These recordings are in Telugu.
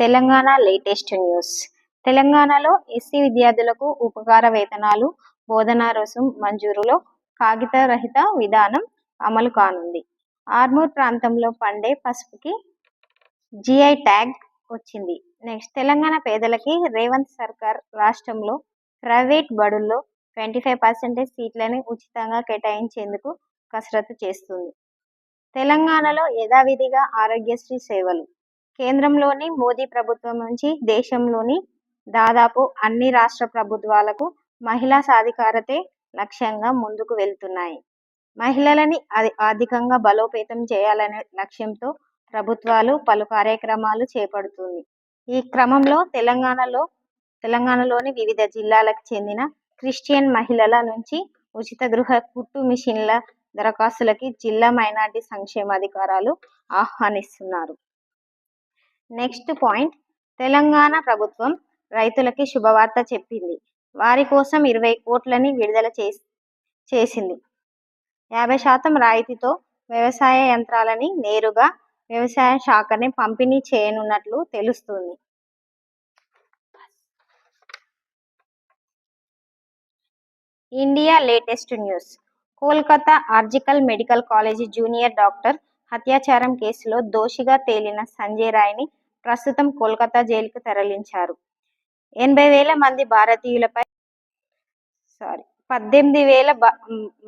Telangana latest news. తెలంగాణలో ఎస్సీ విద్యార్థులకు ఉపకార వేతనాలు, బోధనా రుసుం మంజూరులో కాగిత రహిత విధానం అమలు కానుంది. ఆర్మూర్ ప్రాంతంలో పండే పసుపుకి జీఐ ట్యాగ్ వచ్చింది. నెక్స్ట్, తెలంగాణ పేదలకి రేవంత్ సర్కార్ రాష్ట్రంలో ప్రైవేట్ బడుల్లో 25% సీట్లని ఉచితంగా కేటాయించేందుకు కసరత్తు చేస్తుంది. తెలంగాణలో యథావిధిగా ఆరోగ్యశ్రీ సేవలు. కేంద్రంలోని మోదీ ప్రభుత్వం నుంచి దేశంలోని దాదాపు అన్ని రాష్ట్ర ప్రభుత్వాలకు మహిళా సాధికారతే లక్ష్యంగా ముందుకు వెళ్తున్నాయి. మహిళలని ఆర్థికంగా బలోపేతం చేయాలనే లక్ష్యంతో ప్రభుత్వాలు పలు కార్యక్రమాలు చేపడుతుంది. ఈ క్రమంలో తెలంగాణలోని వివిధ జిల్లాలకు చెందిన క్రిస్టియన్ మహిళల నుంచి ఉచిత గృహ కుట్టు మిషన్ల దరఖాస్తులకి జిల్లా మైనార్టీ సంక్షేమాధికారులు ఆహ్వానిస్తున్నారు. నెక్స్ట్ పాయింట్, తెలంగాణ ప్రభుత్వం రైతులకి శుభవార్త చెప్పింది. వారి కోసం 20 కోట్లని విడుదల చేసింది. 50% రాయితీతో వ్యవసాయ యంత్రాలని నేరుగా వ్యవసాయ శాఖనే పంపిణీ చేయనున్నట్లు తెలుస్తుంది. India latest news. Kolkata RG Kar medical college junior doctor అత్యాచారం కేసులో దోషిగా తేలిన సంజయ్ రాయ్ని ప్రస్తుతం కోల్కతా జైలుకు తరలించారు. 18,000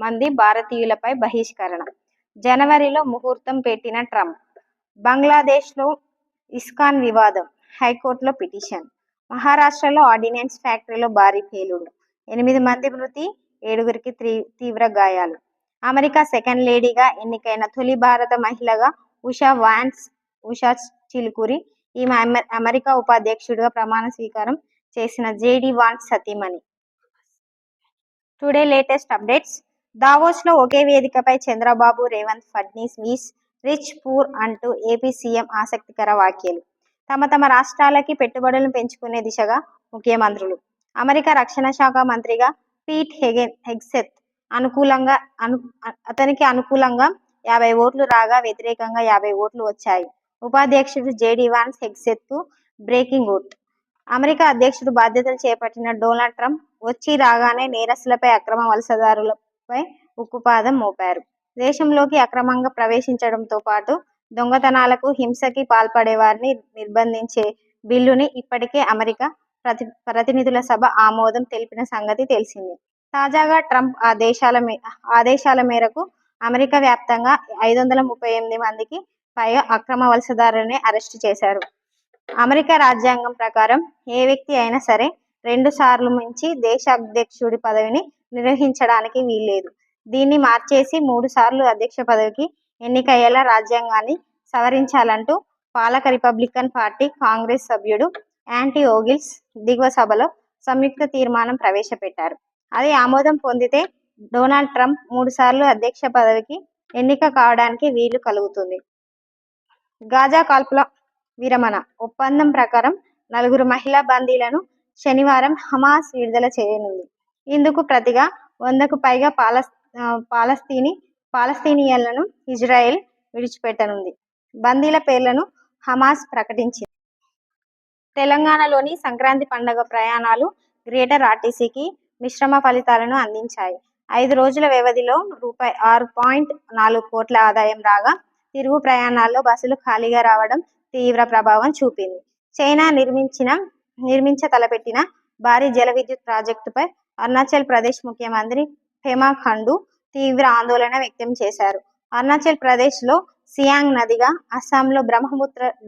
మంది భారతీయులపై బహిష్కరణ. జనవరిలో ముహూర్తం పెట్టిన ట్రంప్. బంగ్లాదేశ్లో ఇస్కాన్ వివాదం, హైకోర్టులో పిటిషన్. మహారాష్ట్రలో ఆర్డినెన్స్ ఫ్యాక్టరీలో భారీ పేలుడు, 8 మంది మృతి, 7గురికి తీవ్ర గాయాలు. అమెరికా సెకండ్ లేడీగా ఎన్నికైన తొలి భారత మహిళగా ఉషా చిలుకూరి. ఈమె అమెరికా ఉపాధ్యక్షుడిగా ప్రమాణ స్వీకారం చేసిన జేడీ వాన్స్ సతీమణి. Today latest updates. దావోస్లో ఒకే వేదికపై చంద్రబాబు, రేవంత్, ఫడ్నీస్ రిచ్ పూర్ అంటూ ఏపీ సీఎం ఆసక్తికర వ్యాఖ్యలు. తమ రాష్ట్రాలకి పెట్టుబడులను పెంచుకునే దిశగా ముఖ్యమంత్రులు. అమెరికా రక్షణ శాఖ మంత్రిగా పీట్ హెగ్సెత్ అతనికి అనుకూలంగా 50 ఓట్లు రాగా వ్యతిరేకంగా 50 ఓట్లు వచ్చాయి. ఉపాధ్యక్షుడు జేడీ వాన్స్ హెగ్సెత్కు బ్రేకింగ్ ఓట్. అమెరికా అధ్యక్షుడు బాధ్యతలు చేపట్టిన డొనాల్డ్ ట్రంప్ వచ్చి రాగానే నేరస్తులపై, అక్రమ వలసదారులపై ఉక్కుపాదం మోపారు. దేశంలోకి అక్రమంగా ప్రవేశించడంతో పాటు దొంగతనాలకు, హింసకి పాల్పడే వారిని నిర్బంధించే బిల్లుని ఇప్పటికే అమెరికా ప్రతినిధుల సభ ఆమోదం తెలిపిన సంగతి తెలిసిందే. తాజాగా ట్రంప్ ఆదేశాల మేరకు అమెరికా వ్యాప్తంగా 538 మందికి పైగా అక్రమ వలసదారులని అరెస్టు చేశారు. అమెరికా రాజ్యాంగం ప్రకారం ఏ వ్యక్తి అయినా సరే 2 సార్లు మించి దేశాధ్యక్షుడి పదవిని నిర్వహించడానికి వీల్లేదు. దీన్ని మార్చేసి 3 సార్లు అధ్యక్ష పదవికి ఎన్నికయ్యేలా రాజ్యాంగాన్ని సవరించాలంటూ పాలక రిపబ్లికన్ పార్టీ కాంగ్రెస్ సభ్యుడు యాంటీ ఓగిల్స్ దిగువ సభలో సంయుక్త తీర్మానం ప్రవేశపెట్టారు. అది ఆమోదం పొందితే డొనాల్డ్ ట్రంప్ 3 సార్లు అధ్యక్ష పదవికి ఎన్నిక కావడానికి వీలు కలుగుతుంది. గాజా కాల్పుల విరమణ ఒప్పందం ప్రకారం 4 మహిళా బందీలను శనివారం హమాస్ విడుదల చేయనుంది. ఇందుకు ప్రతిగా 100కు పైగా పాలస్తీనియన్లను ఇజ్రాయెల్ విడిచిపెట్టనుంది. బందీల పేర్లను హమాస్ ప్రకటించింది. తెలంగాణలోని సంక్రాంతి పండుగ ప్రయాణాలు గ్రేటర్ ఆర్టీసీకి మిశ్రమ ఫలితాలను అందించాయి. 5 రోజుల వ్యవధిలో రూ.6.4 కోట్ల ఆదాయం రాగా తిరుగు ప్రయాణాల్లో బస్సులు ఖాళీగా రావడం తీవ్ర ప్రభావం చూపింది. చైనా నిర్మించ తలపెట్టిన భారీ జల విద్యుత్ ప్రాజెక్టుపై అరుణాచల్ ప్రదేశ్ ముఖ్యమంత్రి పెమా ఖండూ తీవ్ర ఆందోళన వ్యక్తం చేశారు. అరుణాచల్ ప్రదేశ్లో సియాంగ్ నదిగా, అస్సాంలో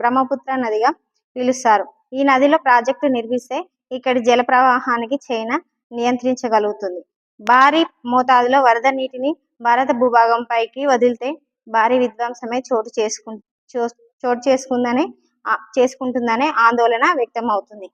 బ్రహ్మపుత్ర నదిగా పిలుస్తారు. ఈ నదిలో ప్రాజెక్టు నిర్మిస్తే ఇక్కడి జల ప్రవాహానికి చైనా నియంత్రించగలుగుతుంది. భారీ మోతాదులో వరద నీటిని భారత భూభాగంపైకి వదిలితే భారీ విధ్వంసమే చోటు చేసుకుంటుందనే ఆందోళన వ్యక్తం అవుతుంది.